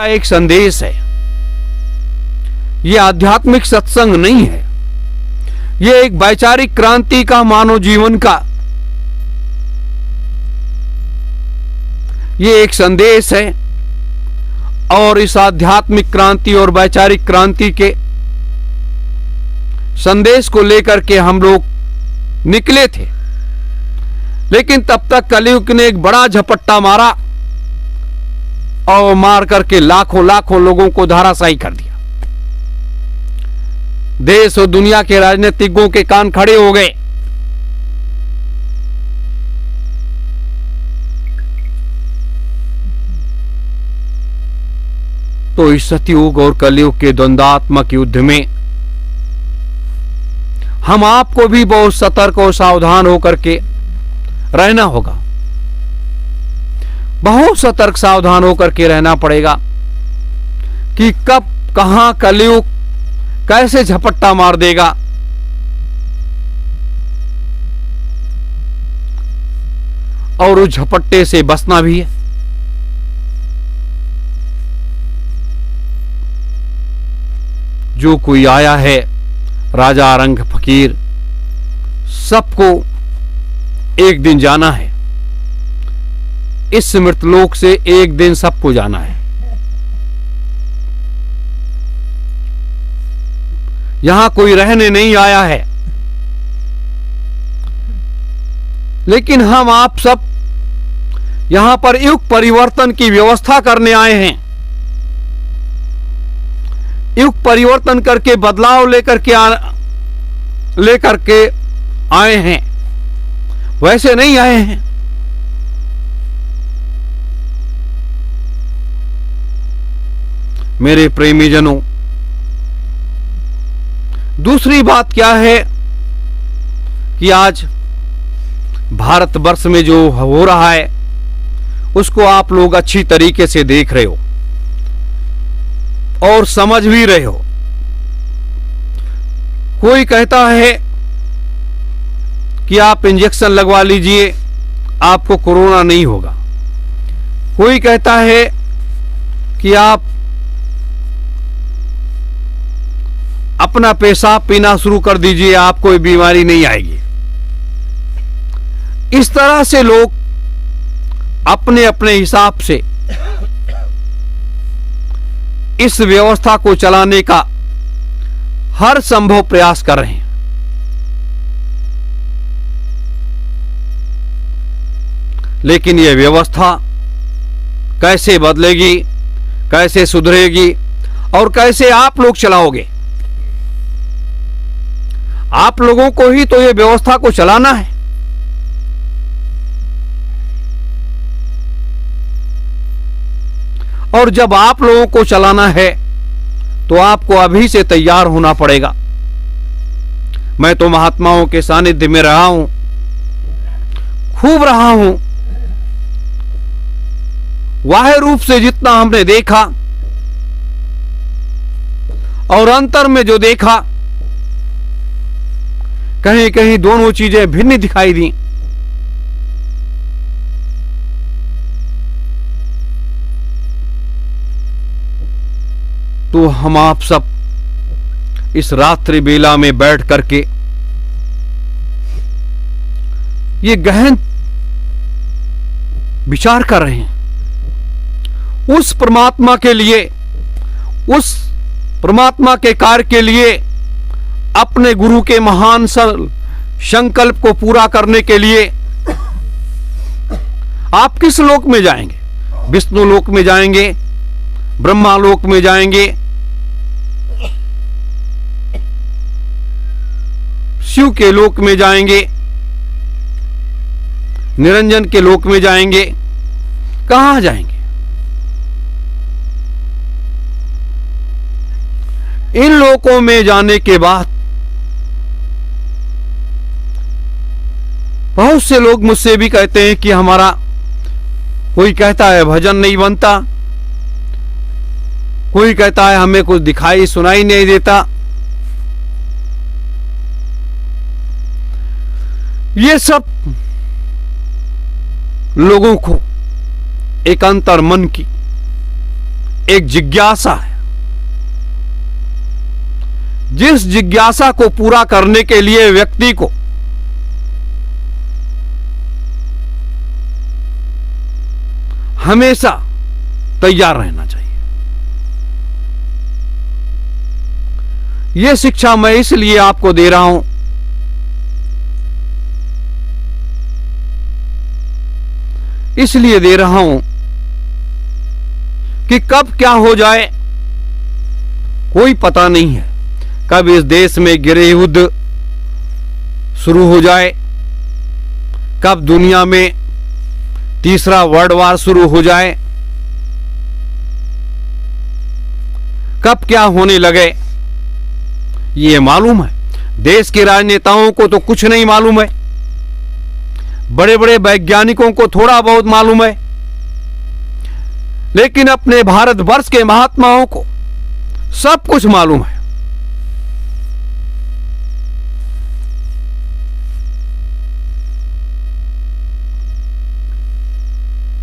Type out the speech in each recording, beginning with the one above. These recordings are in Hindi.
का एक संदेश है। ये आध्यात्मिक सत्संग नहीं है, ये एक वैचारिक क्रांति का, मानव जीवन का ये एक संदेश है। और इस आध्यात्मिक क्रांति और वैचारिक क्रांति के संदेश को लेकर के हम लोग निकले थे, लेकिन तब तक कलयुग ने एक बड़ा झपट्टा मारा और मार करके लाखों लाखों लोगों को धराशायी कर दिया। देश और दुनिया के राजनीतिज्ञों के कान खड़े हो गए। तो इस सतयुग और कलयुग के द्वंद्वात्मक युद्ध में हम आपको भी बहुत सतर्क और सावधान होकर के रहना होगा। बहुत सतर्क सावधान होकर के रहना पड़ेगा कि कब कहां कलयुग कैसे झपट्टा मार देगा। और उस झपट्टे से बचना भी है। जो कोई आया है, राजा रंग फकीर, सबको एक दिन जाना है। इस मृतलोक से एक दिन सबको जाना है। यहां कोई रहने नहीं आया है, लेकिन हम आप सब यहां पर युग परिवर्तन की व्यवस्था करने आए हैं। युग परिवर्तन करके बदलाव लेकर के आए हैं, वैसे नहीं आए हैं। मेरे प्रेमी जनों, दूसरी बात क्या है कि आज भारतवर्ष में जो हो रहा है उसको आप लोग अच्छी तरीके से देख रहे हो और समझ भी रहे हो। कोई कहता है कि आप इंजेक्शन लगवा लीजिए, आपको कोरोना नहीं होगा। कोई कहता है कि आप अपना पेशाब पीना शुरू कर दीजिए, आपको कोई बीमारी नहीं आएगी। इस तरह से लोग अपने अपने हिसाब से इस व्यवस्था को चलाने का हर संभव प्रयास कर रहे हैं। लेकिन यह व्यवस्था कैसे बदलेगी, कैसे सुधरेगी और कैसे आप लोग चलाओगे? आप लोगों को ही तो यह व्यवस्था को चलाना है। और जब आप लोगों को चलाना है तो आपको अभी से तैयार होना पड़ेगा। मैं तो महात्माओं के सानिध्य में रहा हूं, खूब रहा हूं। बाह्य रूप से जितना हमने देखा और अंतर में जो देखा, कहीं कहीं दोनों चीजें भिन्न दिखाई दी। तो हम आप सब इस रात्रि बेला में बैठ करके ये गहन विचार कर रहे हैं उस परमात्मा के लिए, उस परमात्मा के कार्य के लिए, अपने गुरु के महान संकल्प को पूरा करने के लिए। आप किस लोक में जाएंगे? विष्णु लोक में जाएंगे, ब्रह्मा लोक में जाएंगे, शिव के लोक में जाएंगे, निरंजन के लोक में जाएंगे, कहां जाएंगे? इन लोकों में जाने के बाद बहुत से लोग मुझसे भी कहते हैं कि हमारा, कोई कहता है भजन नहीं बनता, कोई कहता है हमें कुछ दिखाई सुनाई नहीं देता। ये सब लोगों को एक अंतर मन की एक जिज्ञासा है। जिस जिज्ञासा को पूरा करने के लिए व्यक्ति को हमेशा तैयार रहना चाहिए। यह शिक्षा मैं इसलिए आपको दे रहा हूं कि कब क्या हो जाए कोई पता नहीं है। कब इस देश में गृह युद्ध शुरू हो जाए, कब दुनिया में तीसरा वर्ल्ड वार शुरू हो जाए, कब क्या होने लगे ये मालूम है। देश के राजनेताओं को तो कुछ नहीं मालूम है, बड़े बड़े वैज्ञानिकों को थोड़ा बहुत मालूम है, लेकिन अपने भारतवर्ष के महात्माओं को सब कुछ मालूम है।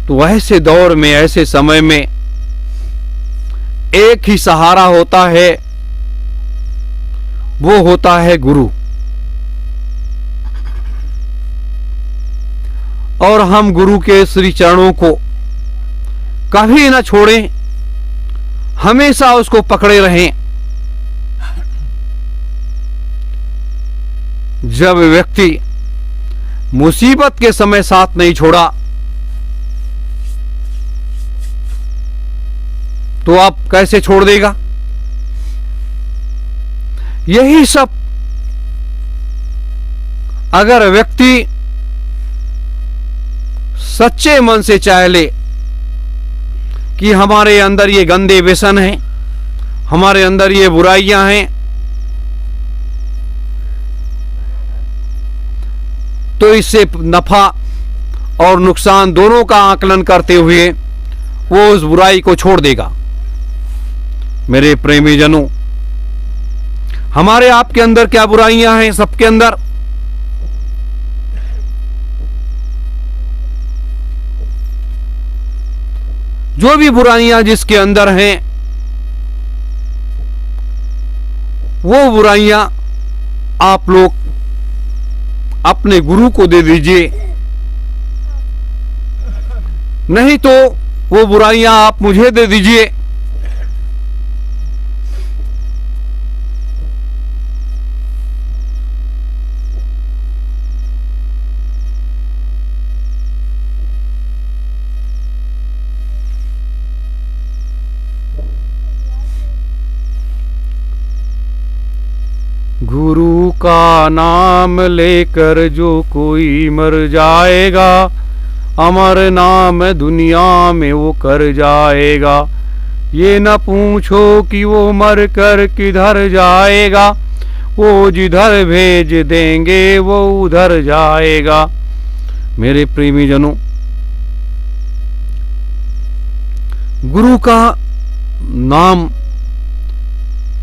तो ऐसे दौर में, ऐसे समय में एक ही सहारा होता है, वो होता है गुरु। और हम गुरु के श्री चरणों को कभी न छोड़ें, हमेशा उसको पकड़े रहें। जब व्यक्ति मुसीबत के समय साथ नहीं छोड़ा तो आप कैसे छोड़ देगा? यही सब अगर व्यक्ति सच्चे मन से चाह ले कि हमारे अंदर ये गंदे व्यसन हैं, हमारे अंदर ये बुराइयां हैं, तो इससे नफा और नुकसान दोनों का आकलन करते हुए वो उस बुराई को छोड़ देगा। मेरे प्रेमी जनों, हमारे आपके अंदर क्या बुराइयां हैं? सबके अंदर जो भी बुराइयां जिसके अंदर हैं, वो बुराइयां आप लोग अपने गुरु को दे दीजिए, नहीं तो वो बुराइयां आप मुझे दे दीजिए। गुरु का नाम लेकर जो कोई मर जाएगा, अमर नाम दुनिया में वो कर जाएगा। ये न पूछो कि वो मर कर किधर जाएगा, वो जिधर भेज देंगे वो उधर जाएगा। मेरे प्रेमी जनों, गुरु का नाम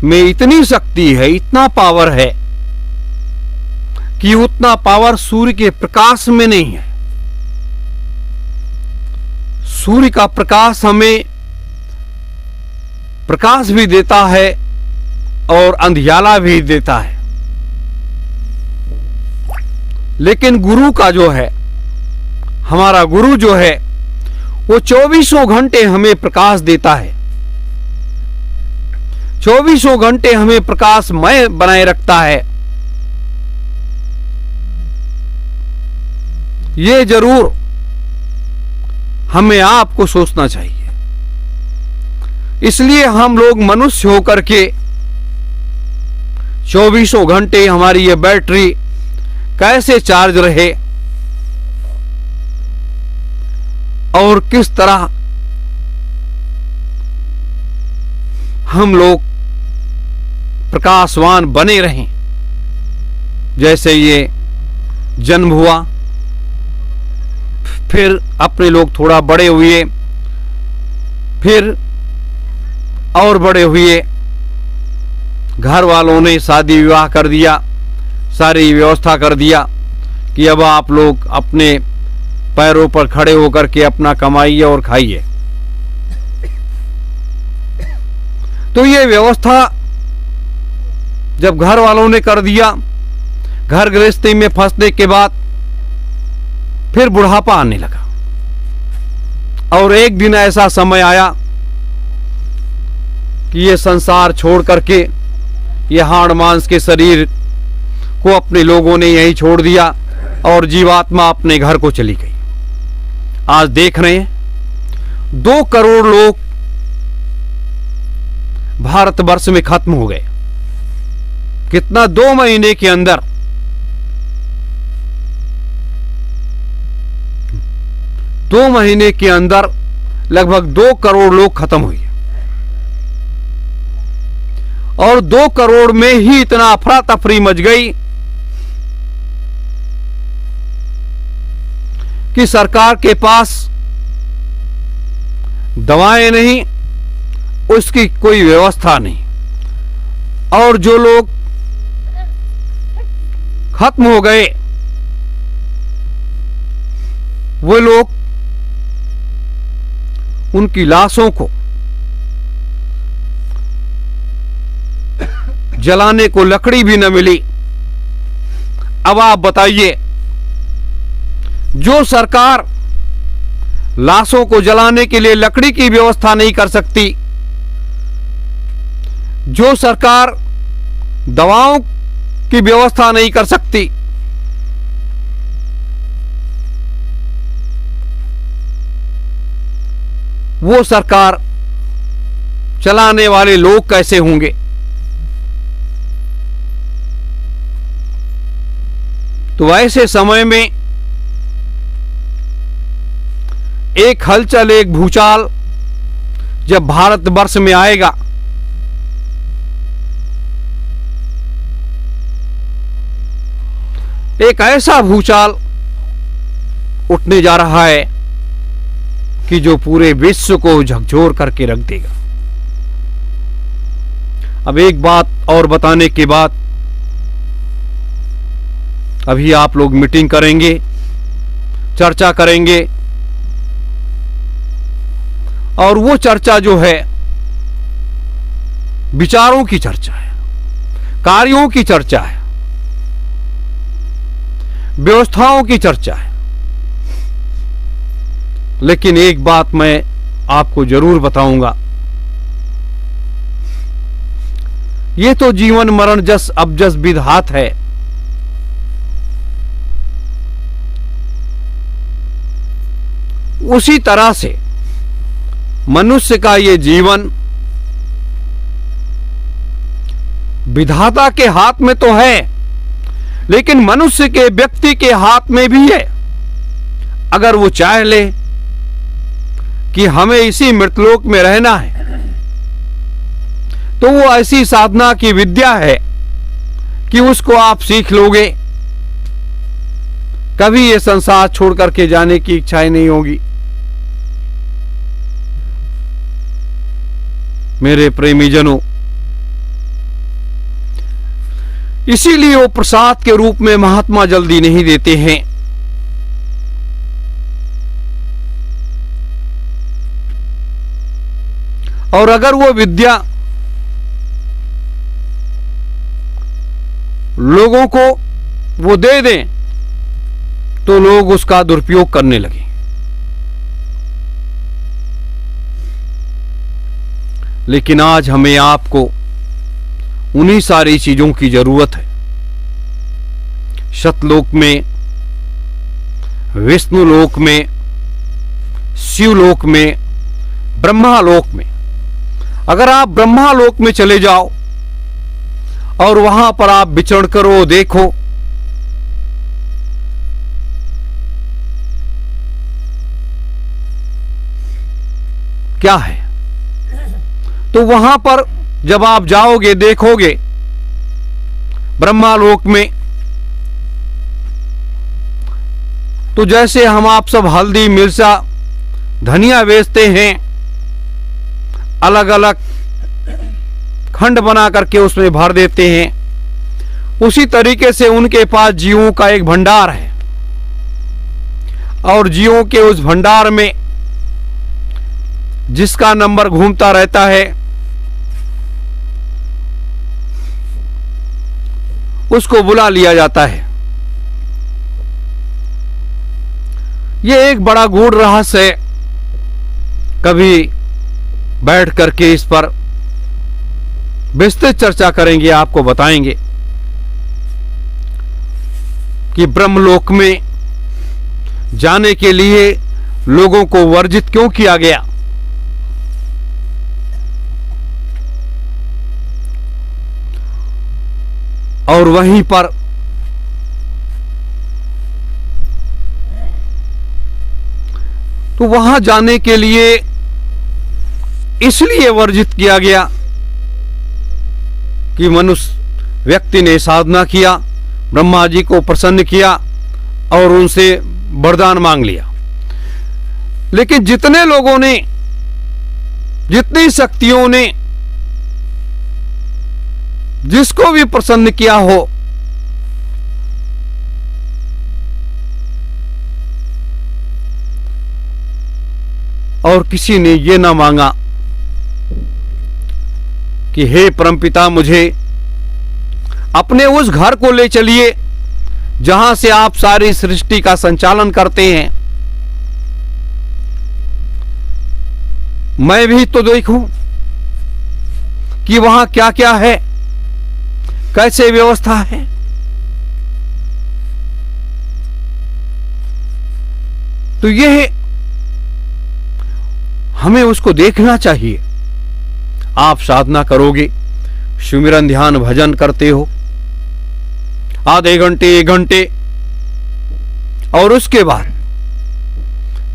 में इतनी शक्ति है, इतना पावर है कि उतना पावर सूर्य के प्रकाश में नहीं है। सूर्य का प्रकाश हमें प्रकाश भी देता है और अंधियाला भी देता है, लेकिन गुरु का जो है, हमारा गुरु जो है, वो 24 घंटे हमें प्रकाश देता है, 24 घंटे हमें प्रकाशमय बनाए रखता है। ये जरूर हमें आपको सोचना चाहिए। इसलिए हम लोग मनुष्य होकर के 24 घंटे हमारी ये बैटरी कैसे चार्ज रहे और किस तरह हम लोग प्रकाशवान बने रहें। जैसे ये जन्म हुआ, फिर अपने लोग थोड़ा बड़े हुए, फिर और बड़े हुए, घर वालों ने शादी विवाह कर दिया, सारी व्यवस्था कर दिया कि अब आप लोग अपने पैरों पर खड़े होकर के अपना कमाइए और खाइए। तो ये व्यवस्था जब घर वालों ने कर दिया, घर गृहस्थी में फंसने के बाद फिर बुढ़ापा आने लगा। और एक दिन ऐसा समय आया कि ये संसार छोड़ करके ये हाड़ मांस के शरीर को अपने लोगों ने यहीं छोड़ दिया और जीवात्मा अपने घर को चली गई। आज देख रहे हैं 2 करोड़ लोग भारतवर्ष में खत्म हो गए। कितना? 2 महीने के अंदर 2 महीने के अंदर लगभग 2 करोड़ लोग खत्म हुए। और 2 करोड़ में ही इतना अफरा तफरी मच गई कि सरकार के पास दवाएं नहीं, उसकी कोई व्यवस्था नहीं। और जो लोग खत्म हो गए वो लोग, उनकी लाशों को जलाने को लकड़ी भी न मिली। अब आप बताइए, जो सरकार लाशों को जलाने के लिए लकड़ी की व्यवस्था नहीं कर सकती, जो सरकार दवाओं की व्यवस्था नहीं कर सकती, वो सरकार चलाने वाले लोग कैसे होंगे? तो ऐसे समय में एक हलचल, एक भूचाल जब भारतवर्ष में आएगा, एक ऐसा भूचाल उठने जा रहा है कि जो पूरे विश्व को झकझोर करके रख देगा। अब एक बात और बताने के बाद, अभी आप लोग मीटिंग करेंगे, चर्चा करेंगे, और वो चर्चा जो है विचारों की चर्चा है, कार्यों की चर्चा है, व्यवस्थाओं की चर्चा है। लेकिन एक बात मैं आपको जरूर बताऊंगा, ये तो जीवन मरण जस अबजस विधात है। उसी तरह से मनुष्य का ये जीवन विधाता के हाथ में तो है, लेकिन मनुष्य के व्यक्ति के हाथ में भी है। अगर वो चाह ले कि हमें इसी मृतलोक में रहना है, तो वो ऐसी साधना की विद्या है कि उसको आप सीख लोगे, कभी ये संसार छोड़ करके जाने की इच्छा ही नहीं होगी। मेरे प्रेमीजनों, इसीलिए वो प्रसाद के रूप में महात्मा जल्दी नहीं देते हैं। और अगर वो विद्या लोगों को वो दे दें तो लोग उसका दुरुपयोग करने लगे। लेकिन आज हमें आपको उन्हीं सारी चीजों की जरूरत है। सतलोक में, विष्णुलोक में, शिवलोक में, ब्रह्मालोक में, अगर आप ब्रह्मालोक में चले जाओ और वहां पर आप विचरण करो, देखो क्या है, तो वहां पर जब आप जाओगे, देखोगे ब्रह्मालोक में, तो जैसे हम आप सब हल्दी, मिर्चा, धनिया बेचते हैं, अलग अलग खंड बना करके उसमें भर देते हैं, उसी तरीके से उनके पास जीवों का एक भंडार है। और जीवों के उस भंडार में जिसका नंबर घूमता रहता है उसको बुला लिया जाता है। ये एक बड़ा गूढ़ रहस्य है, कभी बैठ करके इस पर विस्तृत चर्चा करेंगे, आपको बताएंगे कि ब्रह्मलोक में जाने के लिए लोगों को वर्जित क्यों किया गया। और वहीं पर तो वहां जाने के लिए इसलिए वर्जित किया गया कि मनुष्य व्यक्ति ने साधना किया, ब्रह्मा जी को प्रसन्न किया और उनसे वरदान मांग लिया। लेकिन जितने लोगों ने, जितनी शक्तियों ने जिसको भी प्रसन्न किया हो, और किसी ने ये ना मांगा कि हे परमपिता, मुझे अपने उस घर को ले चलिए जहां से आप सारी सृष्टि का संचालन करते हैं, मैं भी तो देखूं कि वहां क्या क्या है, कैसे व्यवस्था है। तो यह हमें उसको देखना चाहिए। आप साधना करोगे, सुमिरन ध्यान भजन करते हो आधे घंटे 1 घंटे, और उसके बाद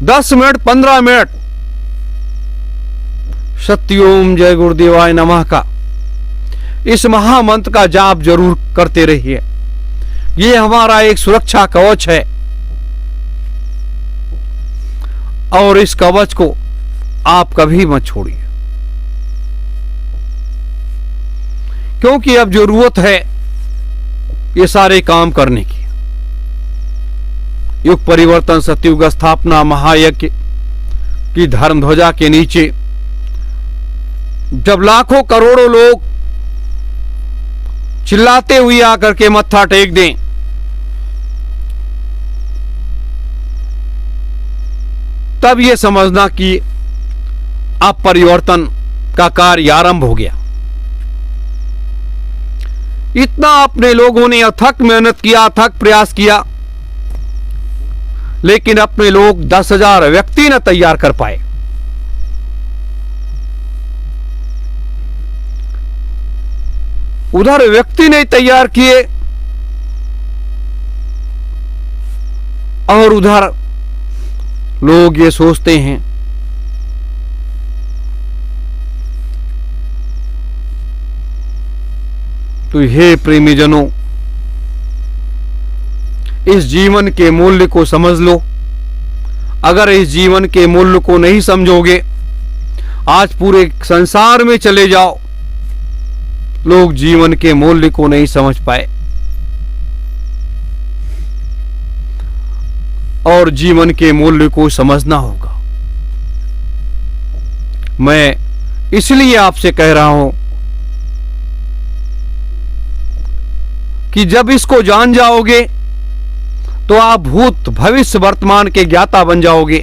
10 मिनट 15 मिनट सत्योम जय गुरुदेवाय नमः का इस महामंत्र का जाप जरूर करते रहिए। ये हमारा एक सुरक्षा कवच है और इस कवच को आप कभी मत छोड़िए, क्योंकि अब जरूरत है ये सारे काम करने की। युग परिवर्तन, सतयुग स्थापना, महायज्ञ की धर्म ध्वजा के नीचे जब लाखों करोड़ों लोग चिल्लाते हुए आकर के मत्था टेक दें, तब यह समझना कि अब परिवर्तन का कार्य आरंभ हो गया। इतना अपने लोगों ने अथक मेहनत किया, अथक प्रयास किया, लेकिन अपने लोग 10,000 व्यक्ति न तैयार कर पाए। उधर व्यक्ति नहीं तैयार किए और उधर लोग ये सोचते हैं तो हे प्रेमीजनों, इस जीवन के मूल्य को समझ लो। अगर इस जीवन के मूल्य को नहीं समझोगे, आज पूरे संसार में चले जाओ, लोग जीवन के मूल्य को नहीं समझ पाए और जीवन के मूल्य को समझना होगा। मैं इसलिए आपसे कह रहा हूं कि जब इसको जान जाओगे तो आप भूत भविष्य वर्तमान के ज्ञाता बन जाओगे,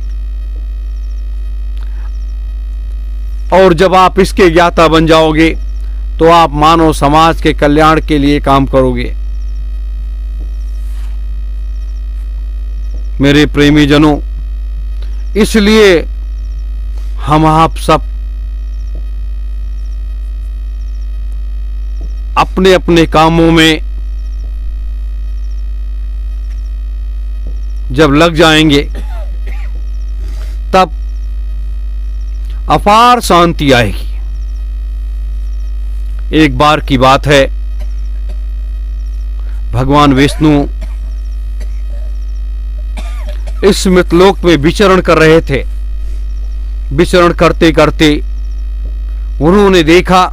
और जब आप इसके ज्ञाता बन जाओगे तो आप मानव समाज के कल्याण के लिए काम करोगे। मेरे प्रेमी जनों, इसलिए हम आप सब अपने अपने कामों में जब लग जाएंगे तब अपार शांति आएगी। एक बार की बात है, भगवान विष्णु इस मृतलोक में विचरण कर रहे थे। विचरण करते करते उन्होंने देखा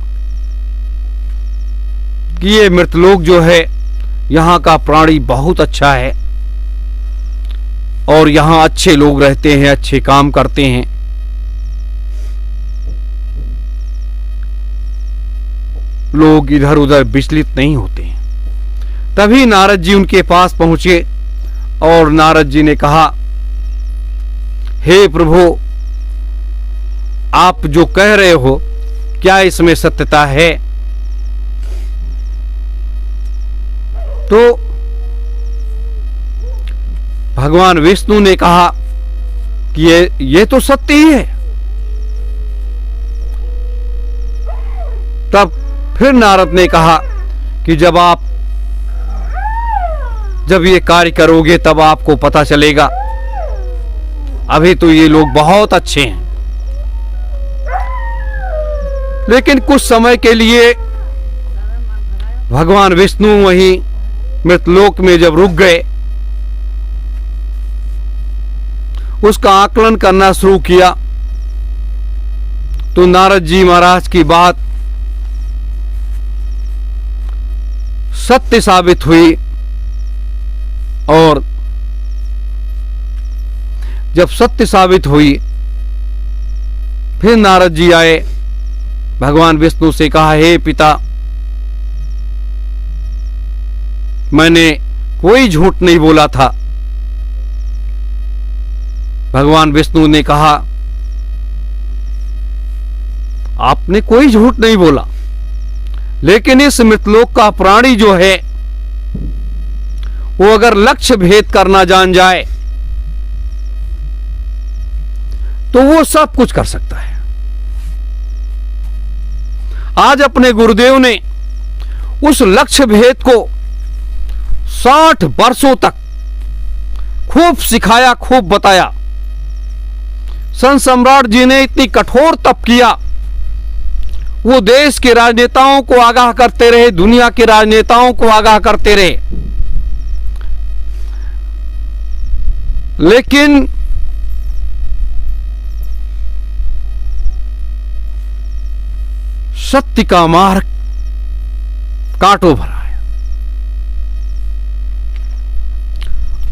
कि ये मृतलोक जो है, यहाँ का प्राणी बहुत अच्छा है और यहाँ अच्छे लोग रहते हैं, अच्छे काम करते हैं। लोग इधर उधर विचलित नहीं होते हैं। तभी नारद जी उनके पास पहुंचे और नारद जी ने कहा, हे प्रभु, आप जो कह रहे हो क्या इसमें सत्यता है? तो भगवान विष्णु ने कहा कि ये तो सत्य ही है। तब फिर नारद ने कहा कि जब ये कार्य करोगे तब आपको पता चलेगा, अभी तो ये लोग बहुत अच्छे हैं। लेकिन कुछ समय के लिए भगवान विष्णु वहीं मृतलोक में जब रुक गए, उसका आकलन करना शुरू किया, तो नारद जी महाराज की बात सत्य साबित हुई। और जब सत्य साबित हुई, फिर नारद जी आए, भगवान विष्णु से कहा, हे पिता, मैंने कोई झूठ नहीं बोला था। भगवान विष्णु ने कहा, आपने कोई झूठ नहीं बोला, लेकिन इस मृतलोक का प्राणी जो है वो अगर लक्ष्य भेद करना जान जाए तो वो सब कुछ कर सकता है। आज अपने गुरुदेव ने उस लक्ष्य भेद को 60 वर्षों तक खूब सिखाया, खूब बताया। संत सम्राट जी ने इतनी कठोर तप किया, वो देश के राजनेताओं को आगाह करते रहे, दुनिया के राजनेताओं को आगाह करते रहे, लेकिन सत्य का मार्ग कांटों भरा है,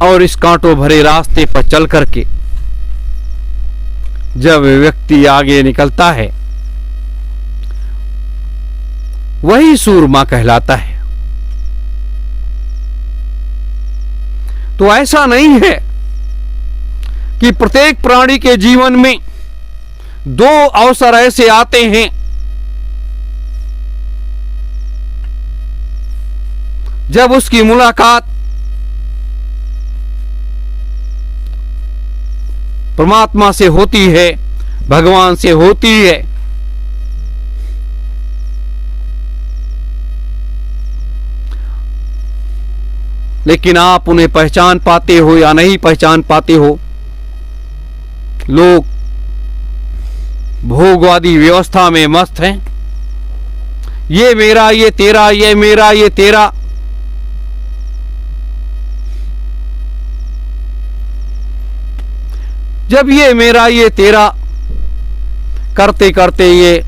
और इस कांटों भरे रास्ते पर चल करके जब व्यक्ति आगे निकलता है, वही सूरमा कहलाता है। तो ऐसा नहीं है कि प्रत्येक प्राणी के जीवन में 2 अवसर ऐसे आते हैं जब उसकी मुलाकात परमात्मा से होती है, भगवान से होती है। लेकिन आप उन्हें पहचान पाते हो या नहीं पहचान पाते हो, लोग भोगवादी व्यवस्था में मस्त हैं। ये मेरा, ये तेरा, ये मेरा, ये तेरा। जब ये मेरा, ये तेरा करते करते ये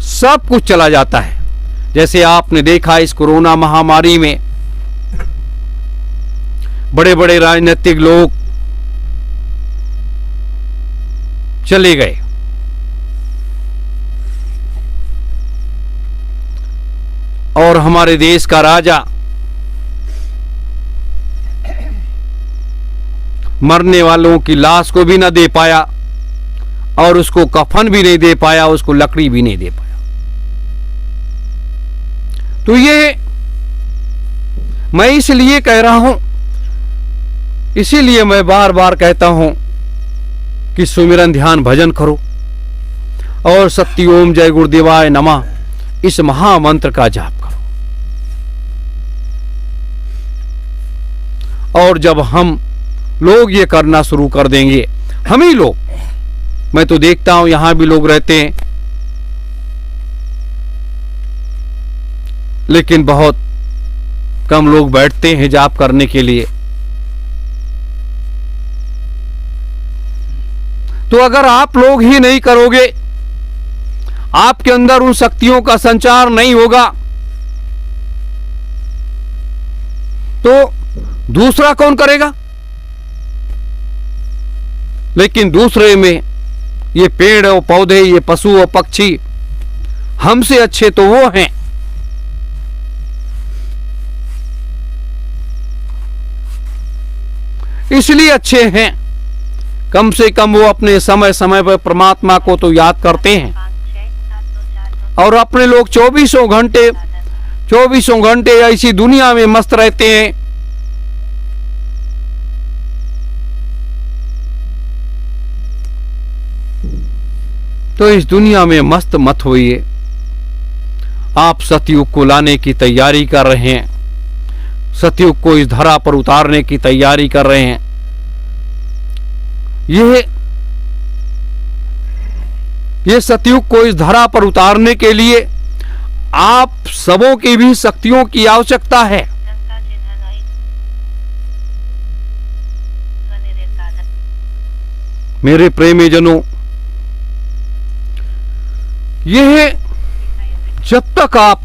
सब कुछ चला जाता है। जैसे आपने देखा इस कोरोना महामारी में बड़े बड़े राजनीतिक लोग चले गए, और हमारे देश का राजा मरने वालों की लाश को भी न दे पाया, और उसको कफन भी नहीं दे पाया, उसको लकड़ी भी नहीं दे पाया। तो ये मैं इसलिए कह रहा हूं, इसीलिए मैं बार बार कहता हूं कि सुमिरन, ध्यान, भजन करो और सत्य ओम जय गुरुदेवाय नमः इस महामंत्र का जाप करो। और जब हम लोग ये करना शुरू कर देंगे, हम ही लोग, मैं तो देखता हूं यहां भी लोग रहते हैं, लेकिन बहुत कम लोग बैठते हैं जाप करने के लिए। तो अगर आप लोग ही नहीं करोगे, आपके अंदर उन शक्तियों का संचार नहीं होगा, तो दूसरा कौन करेगा? लेकिन दूसरे में ये पेड़ और पौधे, ये पशु और पक्षी, हमसे अच्छे तो वो हैं इसलिए अच्छे हैं, कम से कम वो अपने समय समय पर परमात्मा को तो याद करते हैं। और अपने लोग 24 घंटे ऐसी दुनिया में मस्त रहते हैं। तो इस दुनिया में मस्त मत होइए। आप सतयुग को लाने की तैयारी कर रहे हैं, सतयुग को इस धरा पर उतारने की तैयारी कर रहे हैं। ये सतयुग को इस धरा पर उतारने के लिए आप सबों की भी शक्तियों की आवश्यकता है। मेरे प्रेमीजनों, यह जब तक आप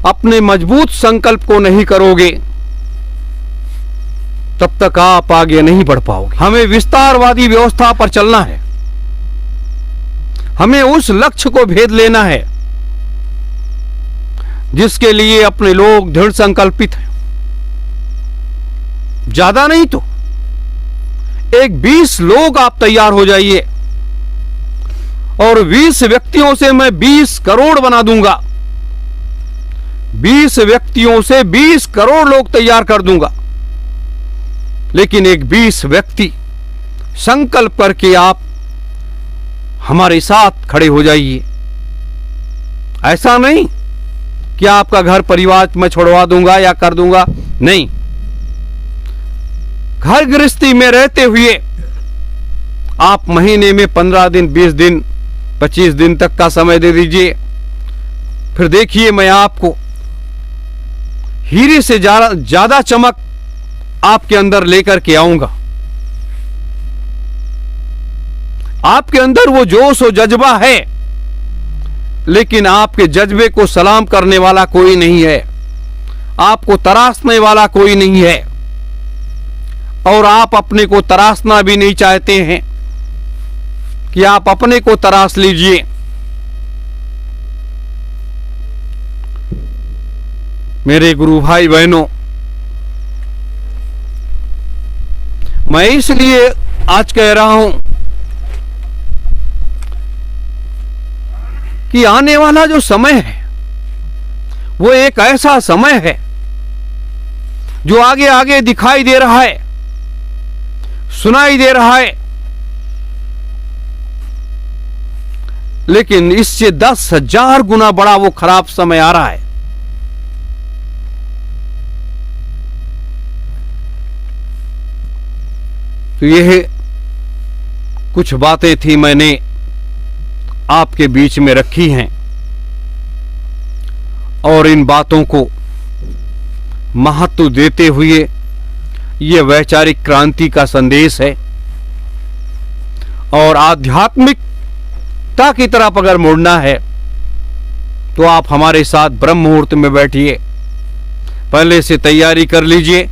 अपने मजबूत संकल्प को नहीं करोगे तब तक आप आगे नहीं बढ़ पाओगे। हमें विस्तारवादी व्यवस्था पर चलना है, हमें उस लक्ष्य को भेद लेना है जिसके लिए अपने लोग दृढ़ संकल्पित हैं। ज्यादा नहीं तो 20 लोग आप तैयार हो जाइए और 20 व्यक्तियों से मैं 20 करोड़ बना दूंगा। 20 व्यक्तियों से 20 करोड़ लोग तैयार कर दूंगा। लेकिन 20 व्यक्ति संकल्प करके आप हमारे साथ खड़े हो जाइए। ऐसा नहीं कि आपका घर परिवार मैं छोड़वा दूंगा या कर दूंगा, नहीं। घर गृहस्थी में रहते हुए आप महीने में 15 दिन, 20 दिन, 25 दिन तक का समय दे दीजिए। फिर देखिए, मैं आपको हीरे से ज्यादा चमक आपके अंदर लेकर के आऊंगा। आपके अंदर वो जोश और जज्बा है, लेकिन आपके जज्बे को सलाम करने वाला कोई नहीं है, आपको तराशने वाला कोई नहीं है, और आप अपने को तराशना भी नहीं चाहते हैं कि आप अपने को तराश लीजिए। मेरे गुरु भाई बहनों, मैं इसलिए आज कह रहा हूं कि आने वाला जो समय है वो एक ऐसा समय है जो आगे आगे दिखाई दे रहा है, सुनाई दे रहा है, लेकिन इससे 10,000 गुना बड़ा वो खराब समय आ रहा है। तो यह कुछ बातें थी, मैंने आपके बीच में रखी हैं, और इन बातों को महत्व देते हुए यह वैचारिक क्रांति का संदेश है। और आध्यात्मिकता की तरफ अगर मुड़ना है तो आप हमारे साथ ब्रह्म मुहूर्त में बैठिए, पहले से तैयारी कर लीजिए।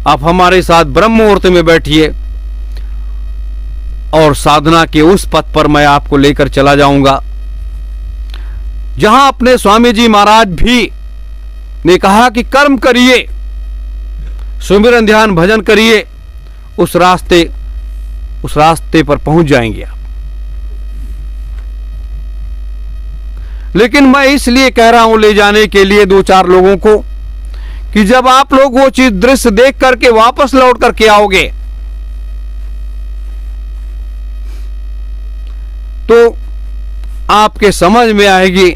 आप हमारे साथ ब्रह्म मुहूर्त में बैठिए और साधना के उस पथ पर मैं आपको लेकर चला जाऊंगा जहां अपने स्वामी जी महाराज भी ने कहा कि कर्म करिए, सुमिरन ध्यान भजन करिए, उस रास्ते पर पहुंच जाएंगे आप। लेकिन मैं इसलिए कह रहा हूं ले जाने के लिए 2-4 लोगों को कि जब आप लोग वो चीज दृश्य देख करके वापस लौट करके आओगे तो आपके समझ में आएगी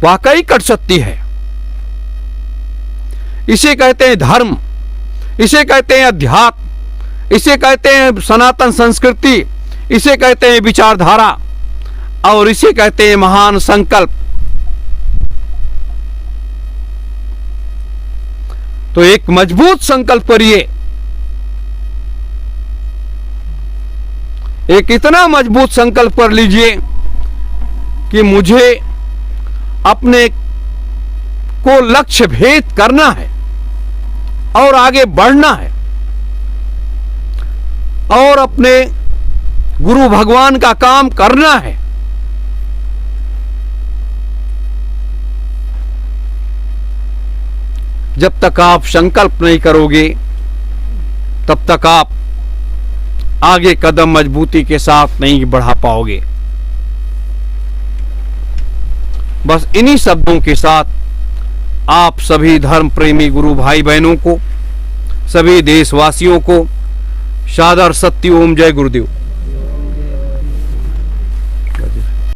वाकई कट सकती है। इसे कहते हैं धर्म, इसे कहते हैं अध्यात्म, इसे कहते हैं सनातन संस्कृति, इसे कहते हैं विचारधारा, और इसे कहते हैं महान संकल्प। तो एक मजबूत संकल्प करिए, एक इतना मजबूत संकल्प कर लीजिए कि मुझे अपने को लक्ष्य भेद करना है और आगे बढ़ना है और अपने गुरु भगवान का काम करना है। जब तक आप संकल्प नहीं करोगे तब तक आप आगे कदम मजबूती के साथ नहीं बढ़ा पाओगे। बस इन्हीं शब्दों के साथ आप सभी धर्म प्रेमी गुरु भाई बहनों को, सभी देशवासियों को सादर सत्य ओम जय गुरुदेव।